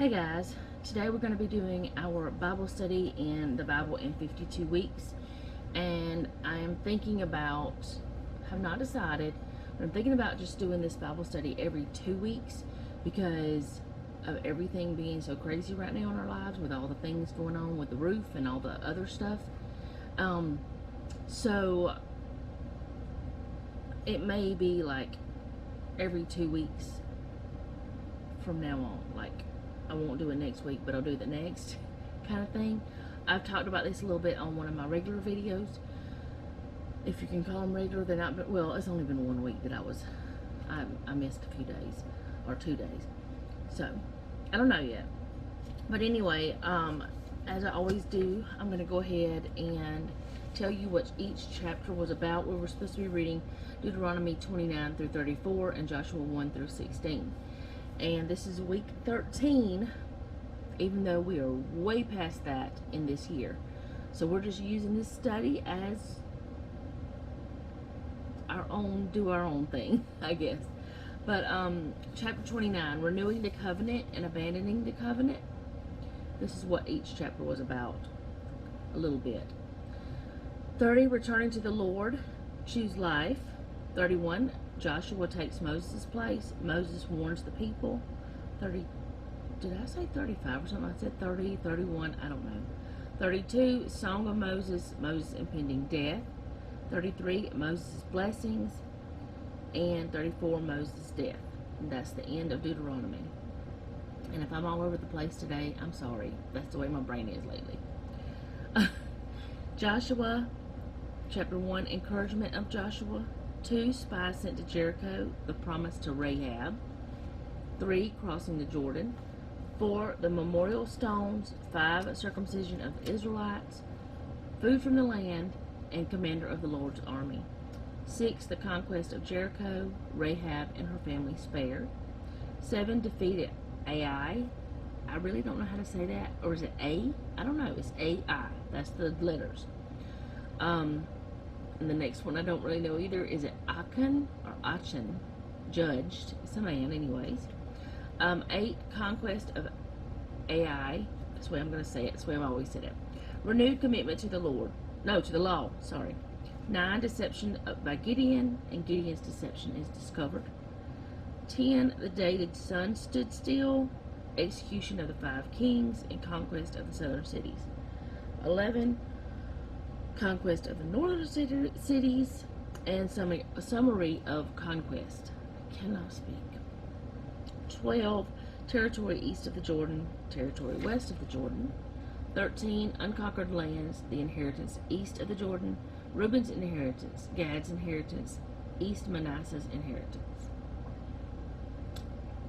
Hey guys, today we're going to be doing our Bible study in the Bible in 52 weeks, and I am thinking about, have not decided, but I'm thinking about just doing this Bible study every 2 weeks because of everything being so crazy right now in our lives with all the things going on with the roof and all the other stuff. So it may be like every 2 weeks from now on. Like, I won't do it next week, but I'll do the next kind of thing. I've talked about this a little bit on one of my regular videos. If you can call them regular, they're not, well, it's only been 1 week that I missed a few days, or 2 days. So, I don't know yet. But anyway, as I always do, I'm going to go ahead and tell you what each chapter was about. We were supposed to be reading Deuteronomy 29 through 34 and Joshua 1 through 16. And this is week 13, even though we are way past that in this year. So we're just using this study as our own, do our own thing, I guess. But chapter 29, renewing the covenant and abandoning the covenant. This is what each chapter was about, a little bit. 30, returning to the Lord, choose life. 31, Joshua takes Moses' place. Moses warns the people. 30, did I say 35 or something? I said 30, 31, I don't know. 32, Song of Moses, Moses' impending death. 33, Moses' blessings. And 34, Moses' death. And that's the end of Deuteronomy. And if I'm all over the place today, I'm sorry. That's the way my brain is lately. Joshua, chapter 1, encouragement of Joshua. 2, spies sent to Jericho, the promise to Rahab. 3, crossing the Jordan. 4, the memorial stones. 5, circumcision of the Israelites. Food from the land, and commander of the Lord's army. 6, the conquest of Jericho, Rahab and her family spared. 7, defeated Ai. I really don't know how to say that. Or is it A? I don't know. It's A-I. That's the letters. And the next one I don't really know either. Is it Achan or Achan? Judged. It's a man anyways. 8, conquest of Ai. That's the way I'm going to say it. That's the way I've always said it. Renewed commitment to the Lord. No, to the law. Sorry. 9, deception by Gideon, and Gideon's deception is discovered. 10, the day the sun stood still. Execution of the 5 kings and conquest of the southern cities. 11, conquest of the northern cities, and summary of conquest. I cannot speak. 12, territory east of the Jordan, territory west of the Jordan. 13, unconquered lands, the inheritance east of the Jordan, Reuben's inheritance, Gad's inheritance, east Manasseh's inheritance.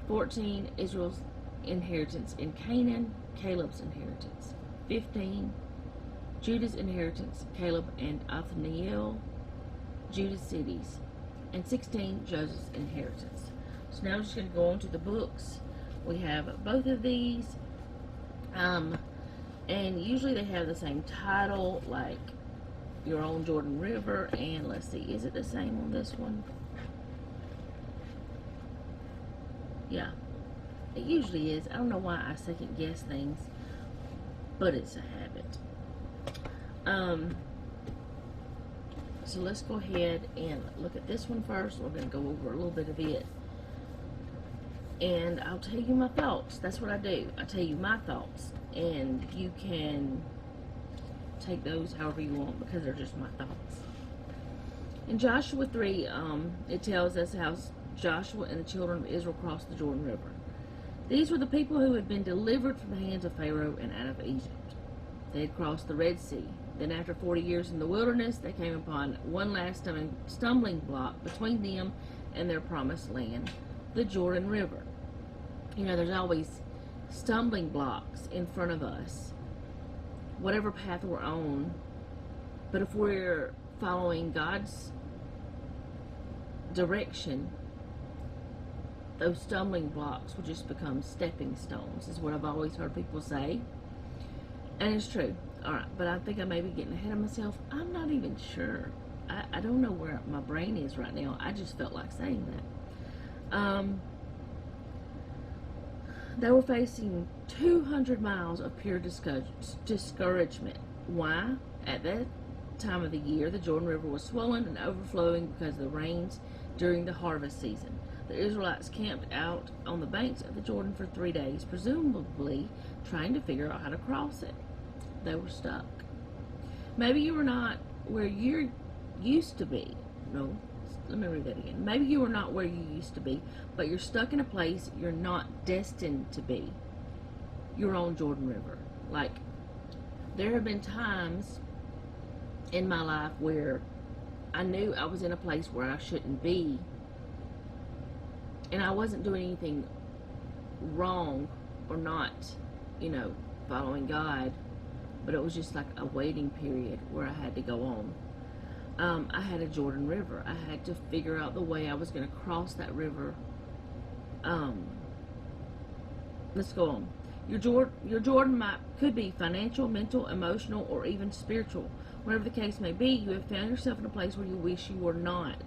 14, Israel's inheritance in Canaan, Caleb's inheritance. 15, Judah's inheritance, Caleb and Othniel, Judah's cities. And 16, Joseph's inheritance. So now we're just going to go on to the books. We have both of these. And usually they have the same title, like Your Own Jordan River. And let's see, is it the same on this one? Yeah, it usually is. I don't know why I second guess things, but it's a habit. So let's go ahead and look at this one first. We're going to go over a little bit of it, and I'll tell you my thoughts. That's what I do. I tell you my thoughts, and you can take those however you want because they're just my thoughts. In Joshua 3, it tells us how Joshua and the children of Israel crossed the Jordan River. These were the people who had been delivered from the hands of Pharaoh and out of Egypt. They had crossed the Red Sea. Then after 40 years in the wilderness, they came upon one last stumbling block between them and their promised land, the Jordan River. You know, there's always stumbling blocks in front of us, whatever path we're on. But if we're following God's direction, those stumbling blocks will just become stepping stones, is what I've always heard people say. And it's true. Alright, but I think I may be getting ahead of myself. I'm not even sure. I don't know where my brain is right now. I just felt like saying that. They were facing 200 miles of pure discouragement. Why? At that time of the year, the Jordan River was swollen and overflowing because of the rains during the harvest season. The Israelites camped out on the banks of the Jordan for 3 days, presumably trying to figure out how to cross it. They were stuck. Maybe you were not where you used to be. No, let me read that again. Maybe you are not where you used to be, but you're stuck in a place you're not destined to be. You're on Jordan River. Like, there have been times in my life where I knew I was in a place where I shouldn't be, and I wasn't doing anything wrong or not, following God, but it was just like a waiting period where I had to go on. I had a Jordan River. I had to figure out the way I was going to cross that river. Let's go on. Your Jordan could be financial, mental, emotional, or even spiritual. Whatever the case may be, you have found yourself in a place where you wish you were not.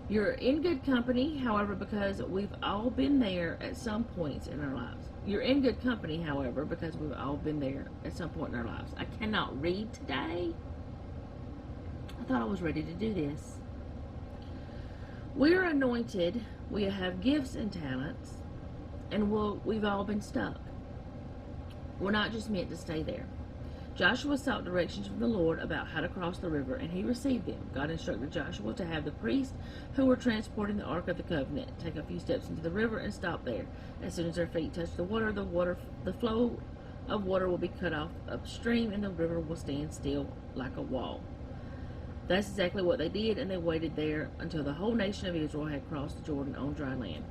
You're in good company, however, because we've all been there at some points in our lives. You're in good company, however, because we've all been there at some point in our lives. I cannot read today. I thought I was ready to do this. We're anointed. We have gifts and talents, and we've all been stuck. We're not just meant to stay there. Joshua sought directions from the Lord about how to cross the river, and he received them. God instructed Joshua to have the priests who were transporting the Ark of the Covenant take a few steps into the river and stop there. As soon as their feet touch the water, the flow of water will be cut off upstream, and the river will stand still like a wall. That's exactly what they did, and they waited there until the whole nation of Israel had crossed the Jordan on dry land.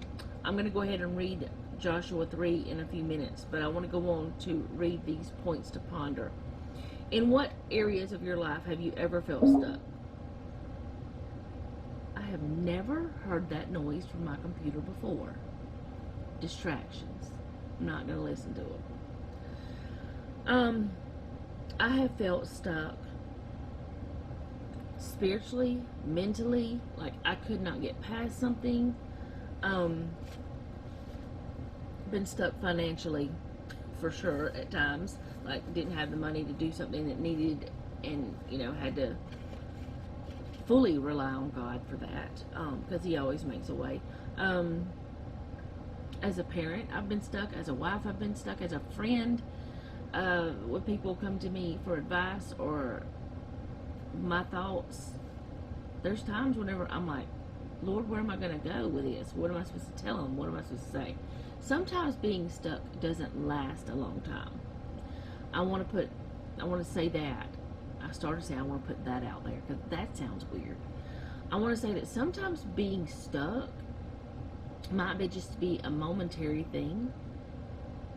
I'm going to go ahead and read Joshua 3 in a few minutes, but I want to go on to read these points to ponder. In what areas of your life have you ever felt stuck? I have never heard that noise from my computer before. Distractions. I'm not going to listen to it. I have felt stuck spiritually, mentally, like I could not get past something. Been stuck financially, for sure, at times. Like, didn't have the money to do something that needed, and, had to fully rely on God for that, because he always makes a way. As a parent, I've been stuck. As a wife, I've been stuck. As a friend, when people come to me for advice or my thoughts, there's times whenever I'm like, Lord, where am I going to go with this? What am I supposed to tell them? What am I supposed to say? Sometimes being stuck doesn't last a long time. I want to say that. I started to say I want to put that out there because that sounds weird. I want to say that sometimes being stuck might be just be a momentary thing,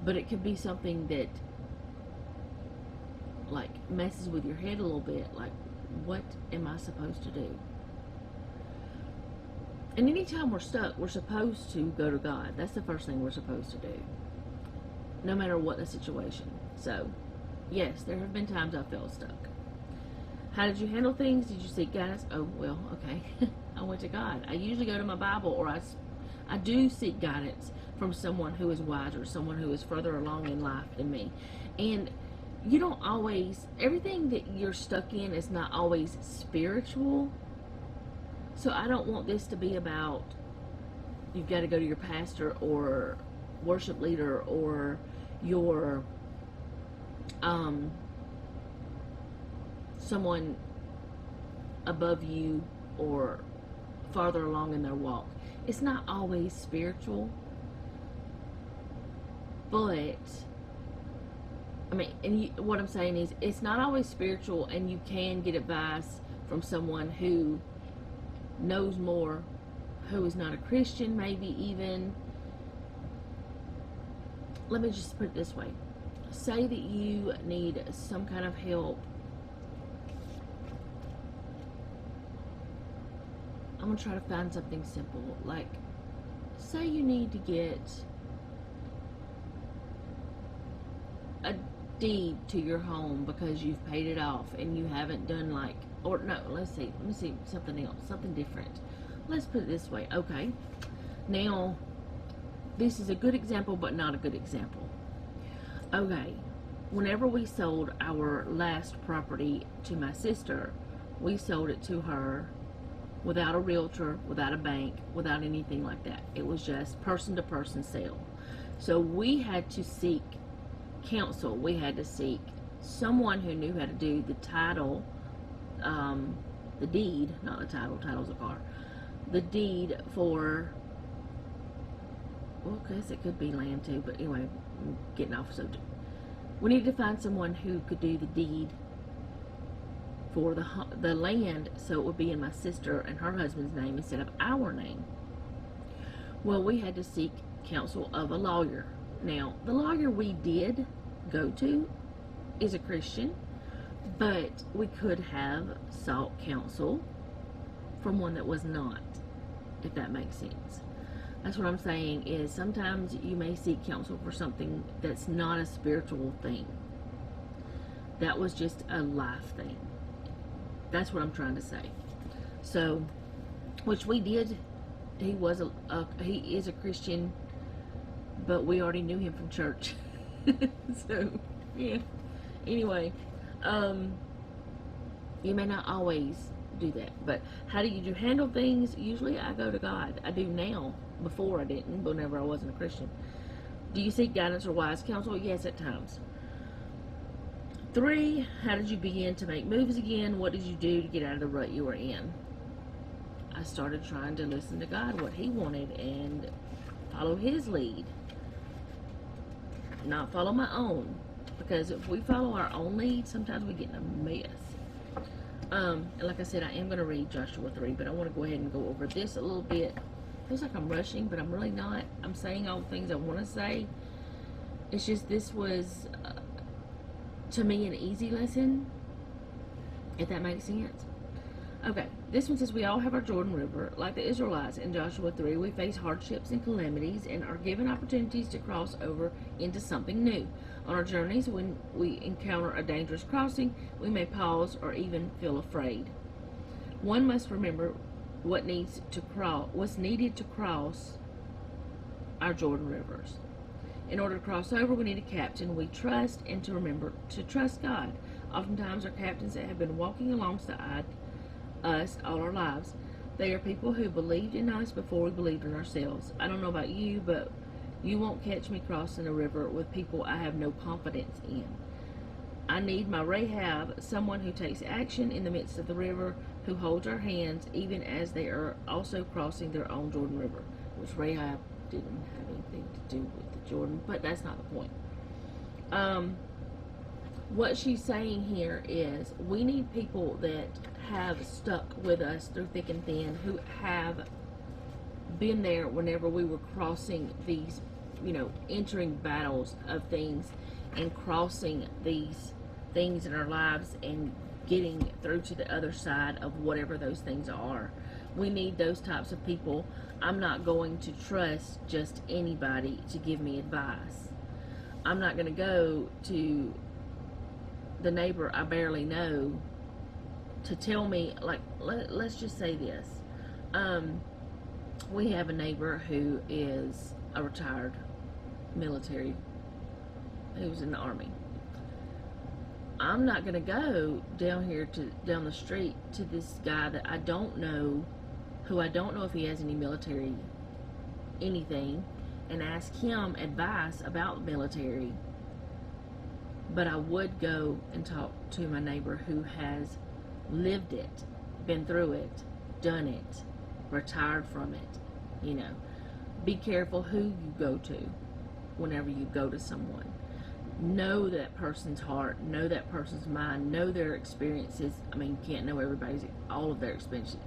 but it could be something that like messes with your head a little bit. Like, what am I supposed to do? And anytime we're stuck, we're supposed to go to God. That's the first thing we're supposed to do, no matter what the situation. So, yes, there have been times I felt stuck. How did you handle things? Did you seek guidance? Oh, well, okay. I went to God. I usually go to my Bible, or I do seek guidance from someone who is wiser, someone who is further along in life than me. And you don't always, everything that you're stuck in is not always spiritual. So I don't want this to be about you've got to go to your pastor or worship leader or your someone above you or farther along in their walk. It's not always spiritual, but I mean, and what I'm saying is it's not always spiritual, and you can get advice from someone who knows more, who is not a Christian, maybe even. Let me just put it this way. Say that you need some kind of help. I'm going to try to find something simple. Like, say you need to get a deed to your home because you've paid it off and you haven't done like, or no, let me see something else, something different. Let's put it this way. Okay, now this is a good example, but not a good example. Okay, whenever we sold our last property to my sister, we sold it to her without a realtor, without a bank, without anything like that. It was just person-to-person sale. So we had to seek counsel. We had to seek someone who knew how to do the title, the deed, not the title, title's a car, the deed for, well, I guess it could be land too, but anyway, I'm getting off subject. We needed to find someone who could do the deed for the land, so it would be in my sister and her husband's name instead of our name. Well, we had to seek counsel of a lawyer. Now, the lawyer we did go to is a Christian, but we could have sought counsel from one that was not, if that makes sense. That's what I'm saying, is sometimes you may seek counsel for something that's not a spiritual thing. That was just a life thing. That's what I'm trying to say. So, which we did. He is a Christian, but we already knew him from church. So, yeah. Anyway, you may not always do that, but how do you handle things? Usually I go to God. I do now. Before I didn't, whenever I wasn't a Christian. Do you seek guidance or wise counsel? Yes, at times. 3, how did you begin to make moves again? What did you do to get out of the rut you were in? I started trying to listen to God, what He wanted, and follow His lead. Not follow my own. Because if we follow our own lead, sometimes we get in a mess. And like I said, I am going to read Joshua 3, but I want to go ahead and go over this a little bit. Feels like I'm rushing, but I'm really not. I'm saying all the things I want to say. It's just this was, to me, an easy lesson, if that makes sense. Okay, this one says, we all have our Jordan River. Like the Israelites in Joshua 3, we face hardships and calamities and are given opportunities to cross over into something new. On our journeys, when we encounter a dangerous crossing, we may pause or even feel afraid. One must remember what's needed to cross our Jordan rivers. In order to cross over, we need a captain we trust, and to remember to trust God. Oftentimes, our captains that have been walking alongside us all our lives, they are people who believed in us before we believed in ourselves. I don't know about you, but you won't catch me crossing a river with people I have no confidence in. I need my Rahab, someone who takes action in the midst of the river, who holds our hands even as they are also crossing their own Jordan River, which Rahab didn't have anything to do with the Jordan, but that's not the point. What she's saying here is we need people that have stuck with us through thick and thin, who have been there whenever we were crossing these, entering battles of things and crossing these things in our lives and getting through to the other side of whatever those things are. We need those types of people. I'm not going to trust just anybody to give me advice. I'm not going to go to the neighbor I barely know to tell me, like, let's just say this. We have a neighbor who is a retired military, who's in the Army. I'm not going to go down the street to this guy that I don't know, who I don't know if he has any military anything, and ask him advice about the military. But I would go and talk to my neighbor who has lived it, been through it, done it, retired from it. Be careful who you go to whenever you go to someone. Know that person's heart, know that person's mind, know their experiences. I mean, you can't know all of their experiences,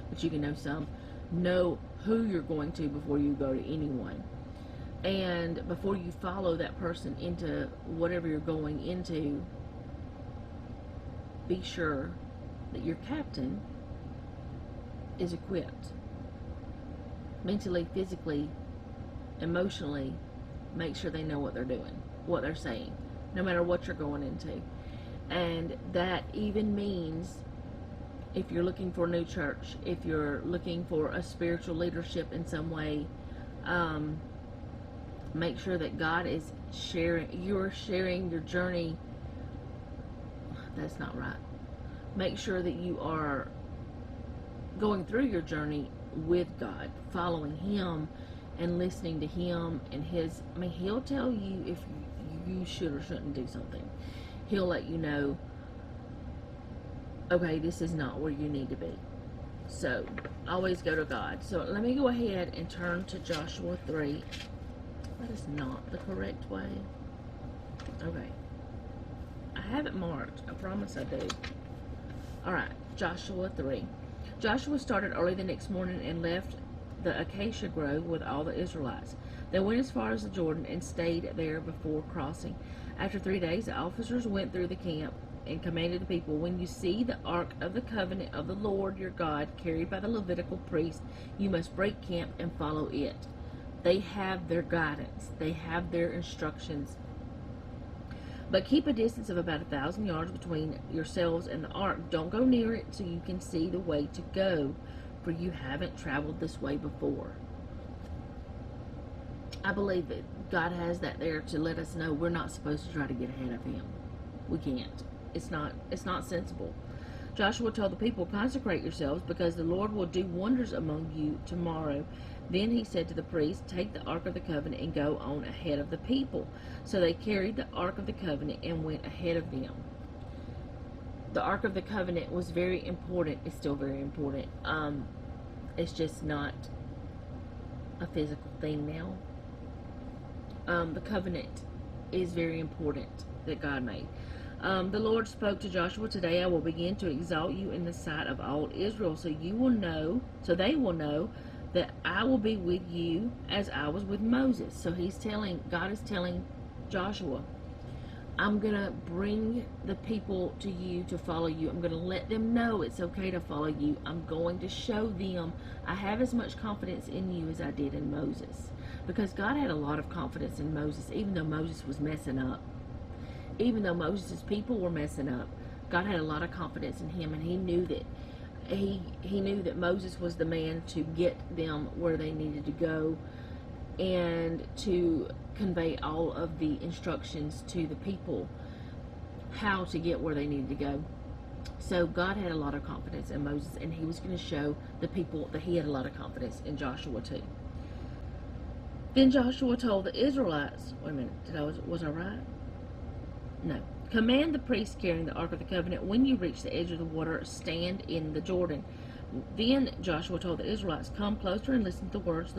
but you can know some. Know who you're going to before you go to anyone. And before you follow that person into whatever you're going into, be sure that your captain is equipped. Mentally, physically, emotionally, make sure they know what they're doing, what they're saying, no matter what you're going into. And that even means if you're looking for a new church, if you're looking for a spiritual leadership in some way, Make sure that God is you're sharing your journey. That's not right. Make sure that you are going through your journey with God, following Him and listening to Him and His. I mean, He'll tell you if you should or shouldn't do something. He'll let you know, okay, this is not where you need to be. So, always go to God. So, let me go ahead and turn to Joshua 3. That is not the correct way. Okay. I have it marked. I promise I do. Alright, Joshua 3. Joshua started early the next morning and left the acacia grove with all the Israelites. They went as far as the Jordan and stayed there before crossing. After 3 days, the officers went through the camp and commanded the people, when you see the ark of the covenant of the Lord your God carried by the Levitical priest, you must break camp and follow it. They have their guidance. They have their instructions. But keep a distance of about 1,000 yards between yourselves and the ark. Don't go near it so you can see the way to go, for you haven't traveled this way before. I believe that God has that there to let us know we're not supposed to try to get ahead of Him. We can't. It's not sensible. Joshua told the people, consecrate yourselves, because the Lord will do wonders among you tomorrow. Then he said to the priests, take the Ark of the Covenant and go on ahead of the people. So they carried the Ark of the Covenant and went ahead of them. The Ark of the Covenant was very important. It's still very important. It's just not a physical thing now. The covenant is very important that God made. The Lord spoke to Joshua, today I will begin to exalt you in the sight of all Israel, so they will know that I will be with you as I was with Moses. So God is telling Joshua, I'm going to bring the people to you to follow you. I'm going to let them know it's okay to follow you. I'm going to show them I have as much confidence in you as I did in Moses. Because God had a lot of confidence in Moses, even though Moses was messing up. Even though Moses' people were messing up, God had a lot of confidence in him, and he knew that he knew that Moses was the man to get them where they needed to go and to convey all of the instructions to the people how to get where they needed to go. So God had a lot of confidence in Moses, and he was going to show the people that he had a lot of confidence in Joshua too. Then Joshua told the Israelites, wait a minute, was I right? No. Command the priests carrying the Ark of the Covenant, when you reach the edge of the water, stand in the Jordan. Then Joshua told the Israelites, come closer and listen to the words of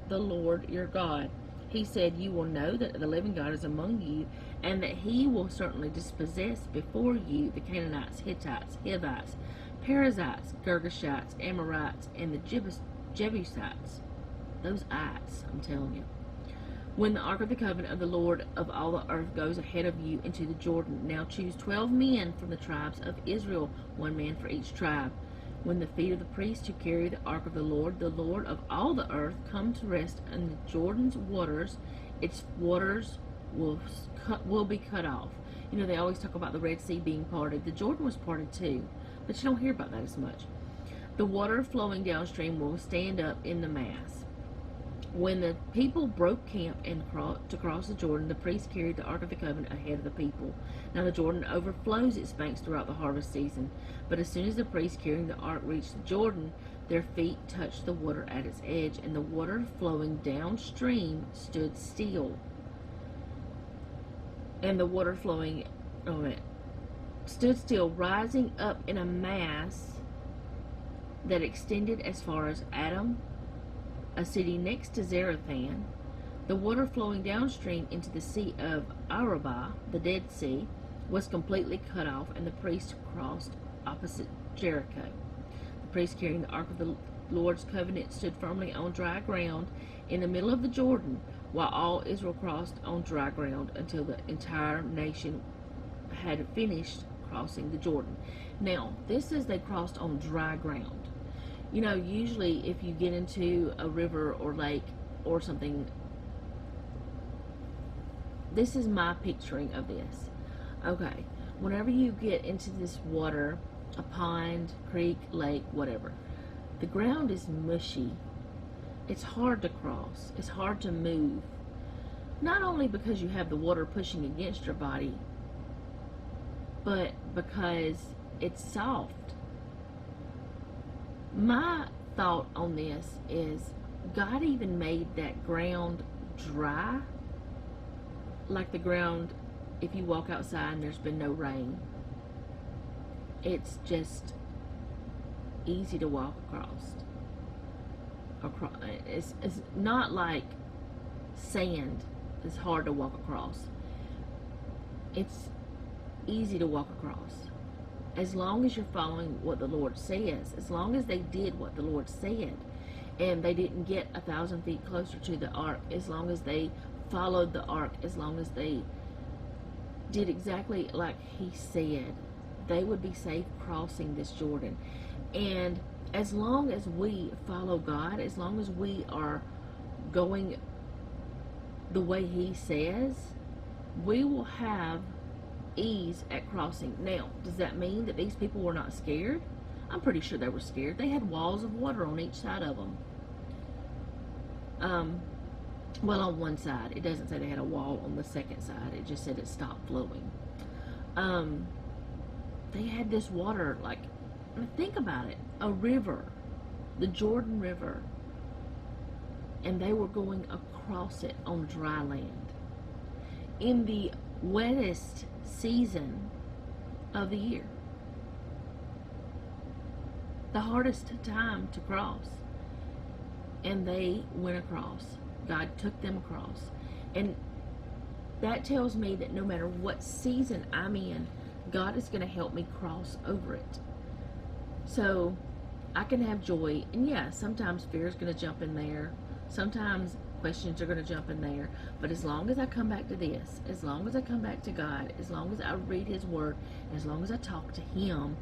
the Lord your God. He said, you will know that the living God is among you, and that he will certainly dispossess before you the Canaanites, Hittites, Hivites, Perizzites, Girgashites, Amorites, and the Jebusites. Those ites, I'm telling you. When the Ark of the Covenant of the Lord of all the earth goes ahead of you into the Jordan, now choose 12 men from the tribes of Israel, 1 man for each tribe. When the feet of the priests who carry the Ark of the Lord of all the earth, come to rest in the Jordan's waters, its waters will be cut off. You know, they always talk about the Red Sea being parted. The Jordan was parted too, but you don't hear about that as much. The water flowing downstream will stand up in the mass. When the people broke camp and to cross the Jordan, the priests carried the Ark of the Covenant ahead of the people. Now the Jordan overflows its banks throughout the harvest season. But as soon as the priests carrying the Ark reached the Jordan, their feet touched the water at its edge, and the water flowing downstream stood still. And the water flowing, stood still, rising up in a mass that extended as far as Adam, a city next to Zarethan. The water flowing downstream into the Sea of Arabah, the Dead Sea, was completely cut off, and the priests crossed opposite Jericho. The priests carrying the Ark of the Lord's covenant stood firmly on dry ground in the middle of the Jordan, while all Israel crossed on dry ground until the entire nation had finished crossing the Jordan. Now, this is they crossed on dry ground. You know, usually if you get into a river or lake or something, this is my picturing of this. Okay, whenever you get into this water, a pond, creek, lake, whatever, the ground is mushy. it's hard to cross. It's hard to move. Not only because you have the water pushing against your body, but because it's soft. My thought on this is God even made that ground dry, like the ground if you walk outside and there's been no rain. It's just easy to walk across. It's not like sand. It's hard to walk across. It's easy to walk across. As long as you're following what the Lord says, as long as they did what the Lord said, and they didn't get 1,000 feet closer to the ark, as long as they followed the ark, as long as they did exactly like he said, they would be safe crossing this Jordan. And as long as we follow God, as long as we are going the way he says, we will have ease at crossing. Now, does that mean that these people were not scared? I'm pretty sure they were scared. They had walls of water on each side of them. Well, on one side. It doesn't say they had a wall on the second side. It just said it stopped flowing. They had this water, like, think about it, a river, the Jordan River, and they were going across it on dry land in the wettest season of the year, the hardest time to cross, and they went across. God took them across, and that tells me that no matter what season I'm in, God is going to help me cross over it. So I can have joy, and yeah, sometimes fear is going to jump in there. Sometimes questions are going to jump in there. But as long as I come back to this, as long as I come back to God, as long as I read his word, as long as I talk to him,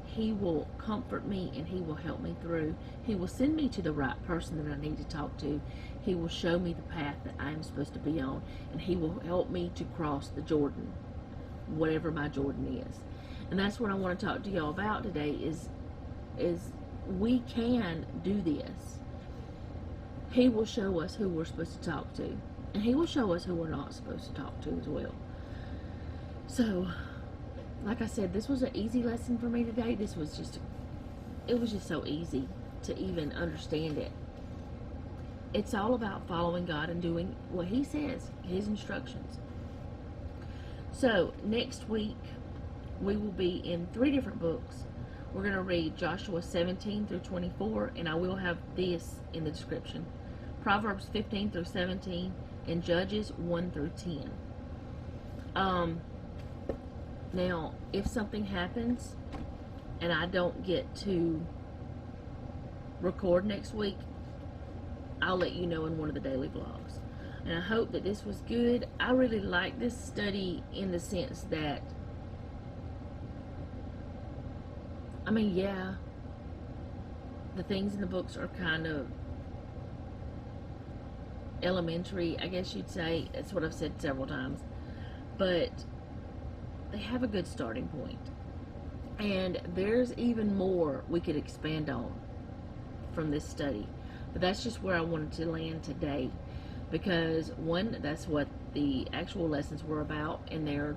he will comfort me and he will help me through. He will send me to the right person that I need to talk to. He will show me the path that I am supposed to be on, and he will help me to cross the Jordan, whatever my Jordan is. And that's what I want to talk to y'all about today is we can do this. He will show us who we're supposed to talk to, and he will show us who we're not supposed to talk to as well. So, like I said, this was an easy lesson for me today. It was just so easy to even understand it. It's all about following God and doing what he says, his instructions. So, next week, we will be in 3 different books. We're going to read Joshua 17 through 24, and I will have this in the description. Proverbs 15 through 17, and Judges 1 through 10. Now, if something happens and I don't get to record next week, I'll let you know in one of the daily vlogs. And I hope that this was good. I really like this study in the sense that, I mean, yeah, the things in the books are kind of elementary, I guess you'd say. That's what I've said several times. But they have a good starting point. And there's even more we could expand on from this study. But that's just where I wanted to land today. Because, one, that's what the actual lessons were about. And they're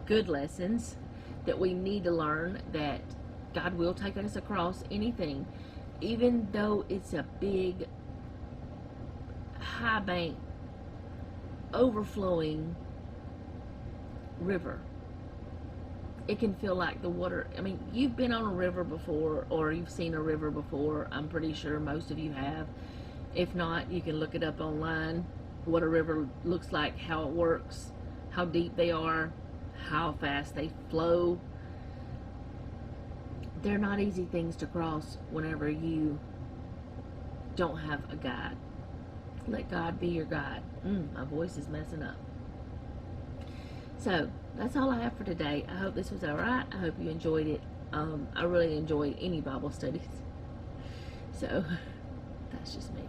good lessons that we need to learn, that God will take us across anything. Even though it's a big, high bank, overflowing river. It can feel like the water, I mean, you've been on a river before, or you've seen a river before. I'm pretty sure most of you have. If not, you can look it up online, what a river looks like, how it works, how deep they are, how fast they flow. They're not easy things to cross whenever you don't have a guide. Let God be your guide. My voice is messing up. So, that's all I have for today. I hope this was alright. I hope you enjoyed it. I really enjoy any Bible studies. So, that's just me.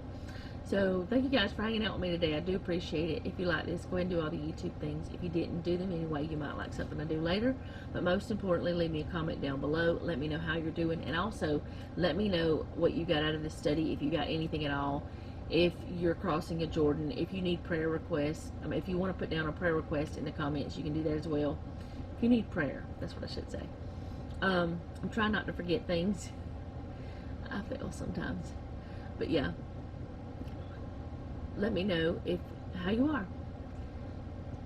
So, thank you guys for hanging out with me today. I do appreciate it. If you like this, go ahead and do all the YouTube things. If you didn't do them anyway, you might like something I do later. But most importantly, leave me a comment down below. Let me know how you're doing. And also, let me know what you got out of this study, if you got anything at all. if you're crossing a Jordan, if you need prayer requests. If you want to put down a prayer request in the comments, you can do that as well. If you need prayer, that's what I should say. I'm trying not to forget things. I fail sometimes. But yeah, let me know how you are.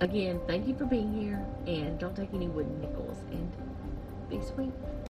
Again, thank you for being here, and don't take any wooden nickels, and be sweet.